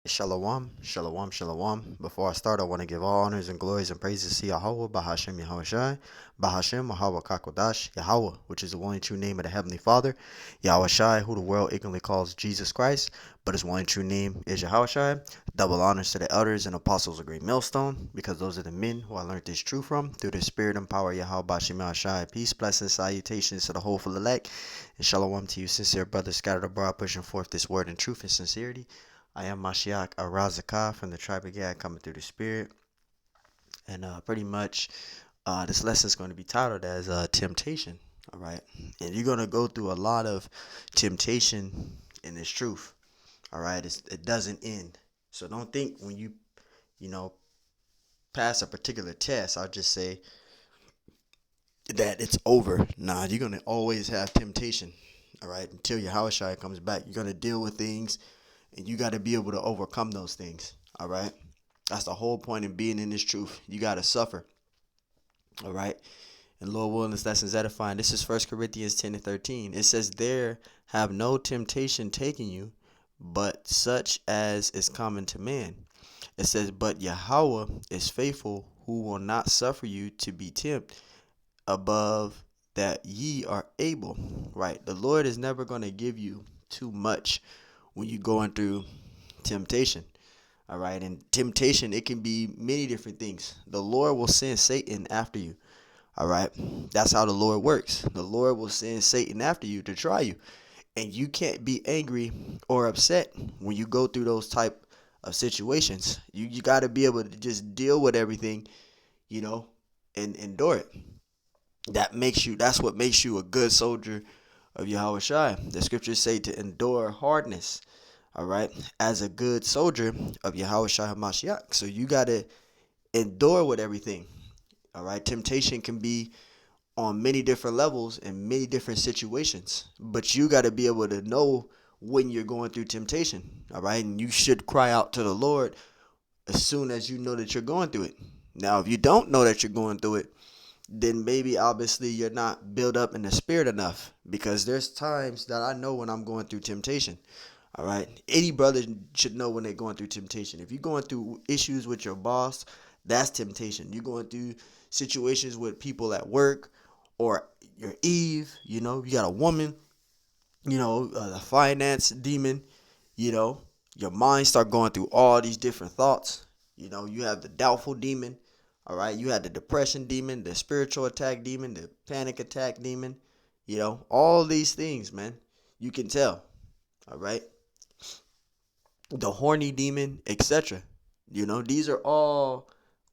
Shalom, shalom, shalom. Before I start, I want to give all honors and glories and praises to Yahweh, Bahashem Yahweh Shai, Bahashem Yahweh Kakodash, Yahweh, which is the one and true name of the Heavenly Father, Yahweh Shai, who the world ignorantly calls Jesus Christ, but his one and true name is Yahweh Shai. Double honors to the elders and apostles of Great Millstone, because those are the men who I learned this truth from, through the spirit and power of Yahweh Bahashem Yahweh Shai. Peace, blessings, salutations to the hopeful elect, and shalom to you, sincere brothers scattered abroad, pushing forth this word in truth and sincerity. I am Mashiach Arazakah from the tribe of Gad, coming through the spirit. And pretty much this lesson is going to be titled as Temptation. All right. And you're going to go through a lot of temptation in this truth. All right. It doesn't end. So don't think when you know, pass a particular test, I'll just say that it's over. Nah, you're going to always have temptation. All right. Until your Hawashai comes back, you're going to deal with things and you got to be able to overcome those things. All right. That's the whole point of being in this truth. You got to suffer. All right. And Lord willing, this lesson is edifying. This is First Corinthians 10 and 13. It says, there have no temptation taken you, but such as is common to man. It says, but Yahweh is faithful, who will not suffer you to be tempted above that ye are able. Right. The Lord is never going to give you too much when you're going through temptation. All right. And temptation, it can be many different things. The Lord will send Satan after you. All right. That's how the Lord works. The Lord will send Satan after you to try you. And you can't be angry or upset when you go through those type of situations. You got to be able to just deal with everything, and endure it. That's what makes you a good soldier of Yahweh Shai. The scriptures say to endure hardness. All right, as a good soldier of Yahweh Shai HaMashiach. So you got to endure with everything. All right, temptation can be on many different levels and many different situations, but you got to be able to know when you're going through temptation. All right, and you should cry out to the Lord as soon as you know that you're going through it. Now, if you don't know that you're going through it, then maybe obviously you're not built up in the spirit enough, because there's times that I know when I'm going through temptation. All right. Any brother should know when they're going through temptation. If you're going through issues with your boss, that's temptation. You're going through situations with people at work or your Eve, you got a woman, the finance demon, your mind start going through all these different thoughts. You have the doubtful demon. All right. You had the depression demon, the spiritual attack demon, the panic attack demon, all these things, man. You can tell. All right. The horny demon, etc. These are all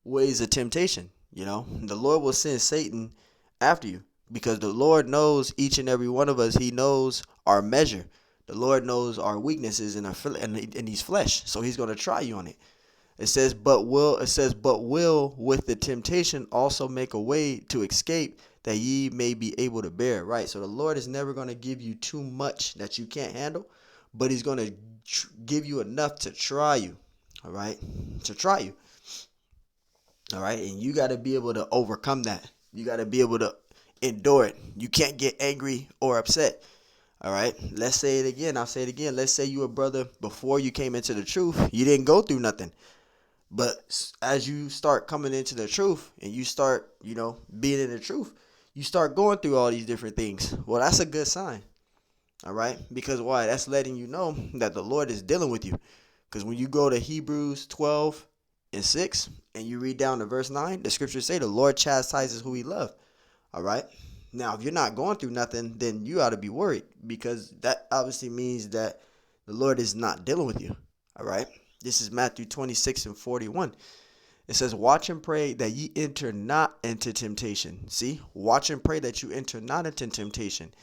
ways of temptation. The Lord will send Satan after you, because the Lord knows each and every one of us. He knows our measure. The Lord knows our weaknesses in these flesh, so He's going to try you on it. It says, but will with the temptation also make a way to escape, that ye may be able to bear. Right. So the Lord is never going to give you too much that you can't handle, but He's going to give you enough to try you. All right. To try you. All right. And you got to be able to overcome that. You got to be able to endure it. You can't get angry or upset. All right. Let's say it again. I'll say it again. Let's say you a brother before you came into the truth. You didn't go through nothing. But as you start coming into the truth and you start, being in the truth, you start going through all these different things. Well, that's a good sign. All right. Because why? That's letting you know that the Lord is dealing with you. Because when you go to Hebrews 12 and 6 and you read down to verse 9, the scriptures say the Lord chastises who He loves. All right. Now, if you're not going through nothing, then you ought to be worried, because that obviously means that the Lord is not dealing with you. All right. This is Matthew 26 and 41. It says, watch and pray that ye enter not into temptation. See, watch and pray that you enter not into temptation.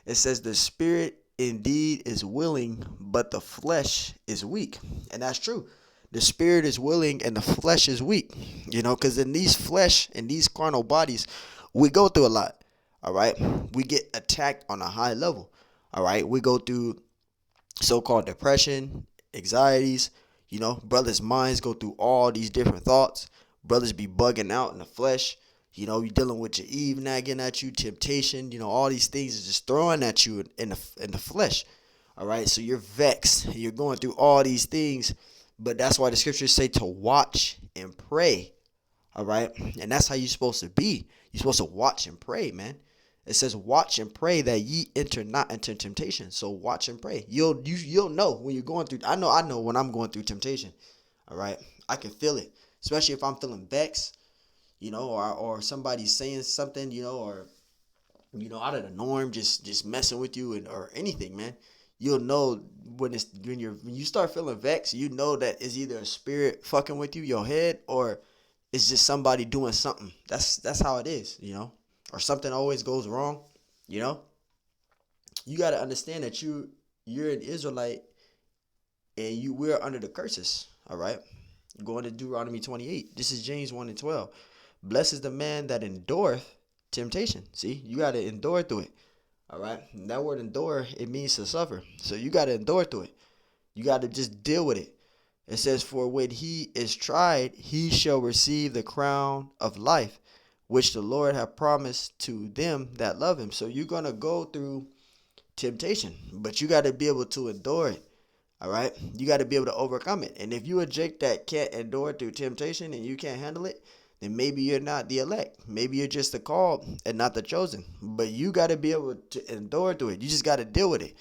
It says the spirit indeed is willing, but the flesh is weak. And that's true. The spirit is willing and the flesh is weak, because in these flesh and these carnal bodies, we go through a lot. All right. We get attacked on a high level. All right. We go through so-called depression, anxieties. Brothers' minds go through all these different thoughts. Brothers be bugging out in the flesh. You're dealing with your Eve nagging at you, temptation. All these things is just throwing at you in the flesh. All right, so you're vexed. You're going through all these things, But that's why the scriptures say to watch and pray. All right. And that's how you're supposed to be. You're supposed to watch and pray, man. It says watch and pray that ye enter not into temptation. So watch and pray. You'll know when you're going through. I know when I'm going through temptation. All right. I can feel it. Especially if I'm feeling vexed, or somebody's saying something, or out of the norm, just messing with you or anything, man. You'll know when you start feeling vexed, you know that it's either a spirit fucking with you, your head, or it's just somebody doing something. That's how it is, or something always goes wrong. You got to understand that you're an Israelite, and we're under the curses. All right. Going to Deuteronomy 28. This is James 1:12. Blessed is the man that endureth temptation. See, you got to endure through it. All right. And that word endure, it means to suffer. So you got to endure through it. You got to just deal with it. It says, for when he is tried, he shall receive the crown of life, which the Lord hath promised to them that love him. So you're going to go through temptation, but you got to be able to endure it. All right. You got to be able to overcome it. And if you a Jake that can't endure through temptation and you can't handle it, then maybe you're not the elect. Maybe you're just the called and not the chosen. But you got to be able to endure through it. You just got to deal with it.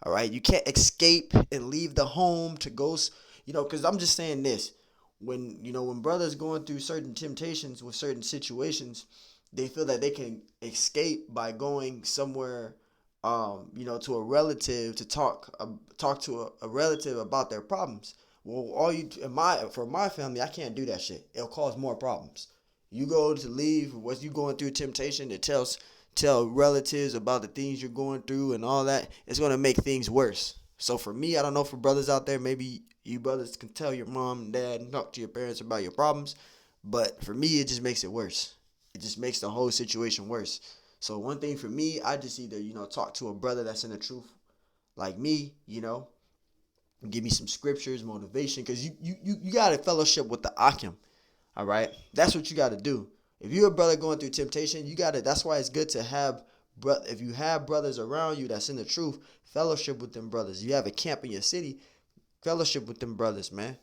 All right. You can't escape and leave the home to go, because I'm just saying this. When brothers going through certain temptations with certain situations, they feel that they can escape by going somewhere, to a relative to talk to a relative about their problems. Well, for my family, I can't do that shit. It'll cause more problems. You go to leave, what you going through temptation to tell relatives about the things you're going through and all that, it's going to make things worse. So for me, I don't know, for brothers out there, maybe you brothers can tell your mom and dad and talk to your parents about your problems. But for me, it just makes it worse. It just makes the whole situation worse. So one thing for me, I just either, talk to a brother that's in the truth like me, give me some scriptures, motivation, because you got to fellowship with the Akim. All right. That's what you got to do. If you're a brother going through temptation, that's why it's good to have, if you have brothers around you that's in the truth, fellowship with them brothers. You have a camp in your city, fellowship with them brothers, man,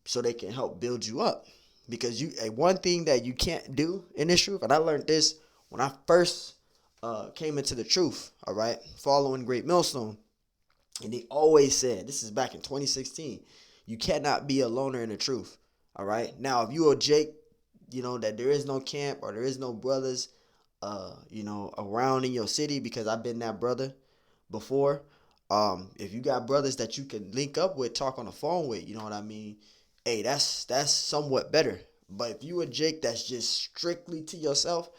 so they can help build you up. Because one thing that you can't do in this truth, and I learned this when I first came into the truth, all right, following Great Millstone, and they always said, this is back in 2016, you cannot be a loner in the truth, all right? Now, if you are Jake, that there is no camp or there is no brothers, around in your city, because I've been that brother before. If you got brothers that you can link up with, talk on the phone with, you know what I mean? Hey, that's somewhat better. But if you a Jake that's just strictly to yourself,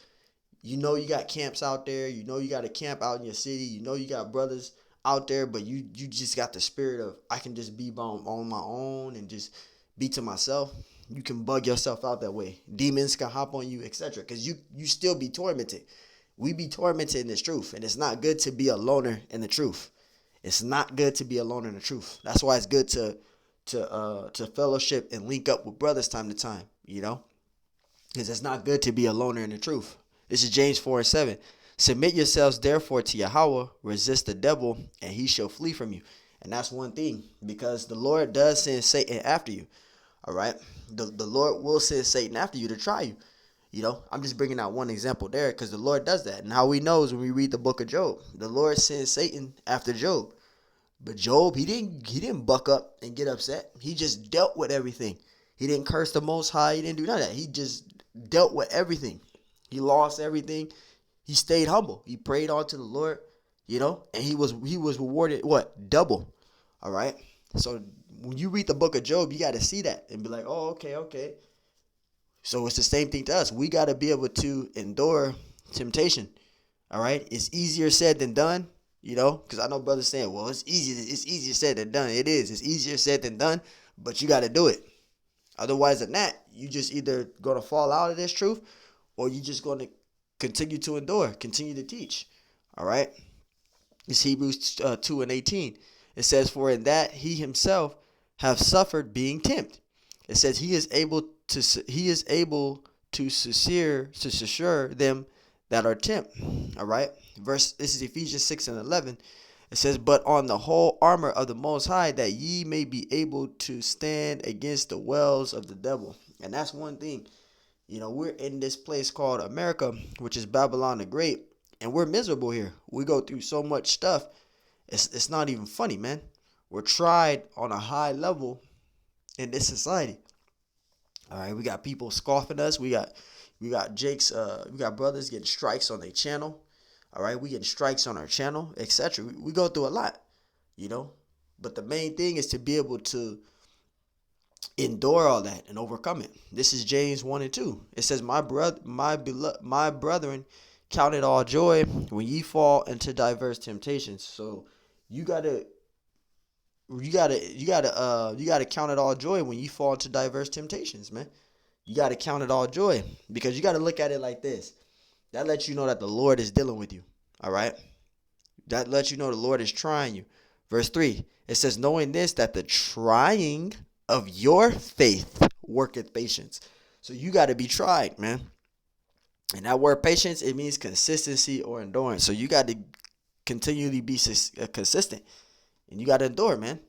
you got camps out there. You got a camp out in your city. You got brothers out there, but you just got the spirit of, I can just be on my own and just be to myself. You can bug yourself out that way. Demons can hop on you, etc. Because you still be tormented. We be tormented in this truth, and it's not good to be a loner in the truth. It's not good to be a loner in the truth. That's why it's good to fellowship and link up with brothers time to time, because it's not good to be a loner in the truth. This is James 4:7. Submit yourselves therefore to Yahweh, resist the devil, and he shall flee from you. And that's one thing, because the Lord does send Satan after you. All right. The Lord will send Satan after you to try you. I'm just bringing out one example there, because the Lord does that. And how we know is when we read the book of Job. The Lord sends Satan after Job. But Job, he didn't buck up and get upset. He just dealt with everything. He didn't curse the Most High. He didn't do none of that. He just dealt with everything. He lost everything. He stayed humble. He prayed on to the Lord, and he was rewarded what? Double. All right. So when you read the book of Job, you got to see that and be like, oh, okay. So it's the same thing to us. We got to be able to endure temptation. All right. It's easier said than done, because I know brothers saying, well, it's easier said than done. It is. It's easier said than done, but you got to do it. Otherwise than that, you just either going to fall out of this truth, or you just going to continue to endure, continue to teach. All right. It's Hebrews 2:18. It says, for in that he himself have suffered being tempted. It says he is able to succor them that are tempted. All right. This is Ephesians 6:11. It says, but on the whole armor of the Most High, that ye may be able to stand against the wells of the devil. And that's one thing. We're in this place called America, which is Babylon the Great, and we're miserable here. We go through so much stuff. It's not even funny, man. We're tried on a high level in this society. All right, we got people scoffing us. We got we got brothers getting strikes on their channel. All right, we getting strikes on our channel, etc. We go through a lot, But the main thing is to be able to endure all that and overcome it. This is James 1 and 2. It says, my brethren, count it all joy when ye fall into diverse temptations. So you gotta count it all joy when you fall into diverse temptations, man. You gotta count it all joy, because you gotta look at it like this. That lets you know that the Lord is dealing with you. All right. That lets you know the Lord is trying you. Verse 3, it says, knowing this, that the trying of your faith worketh patience. So you got to be tried, man. And that word patience, it means consistency or endurance. So you got to continually be consistent, and you got to endure, man.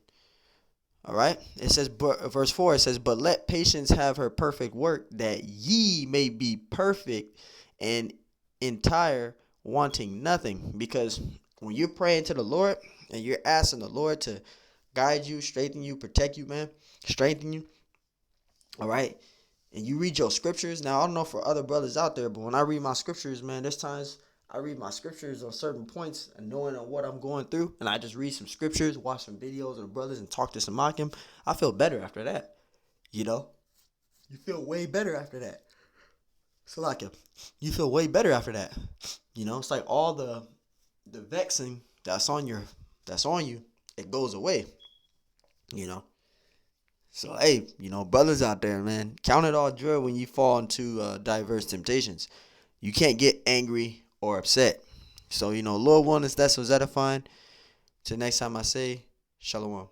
All right. It says, verse 4, it says, but let patience have her perfect work, that ye may be perfect and entire, wanting nothing. Because when you're praying to the Lord and you're asking the Lord to guide you, strengthen you, protect you, man, strengthen you, all right, and you read your scriptures. Now, I don't know for other brothers out there, but when I read my scriptures, man, there's times I read my scriptures on certain points and knowing on what I'm going through, and I just read some scriptures, watch some videos of the brothers, and talk to some Makim. I feel better after that. You feel way better after that. So like you feel way better after that. It's like all the vexing that's on you, it goes away. So hey, brothers out there, man, count it all joy when you fall into diverse temptations. You can't get angry or upset. So Lord willing, that's what's edifying. Till next time I say, Shalom.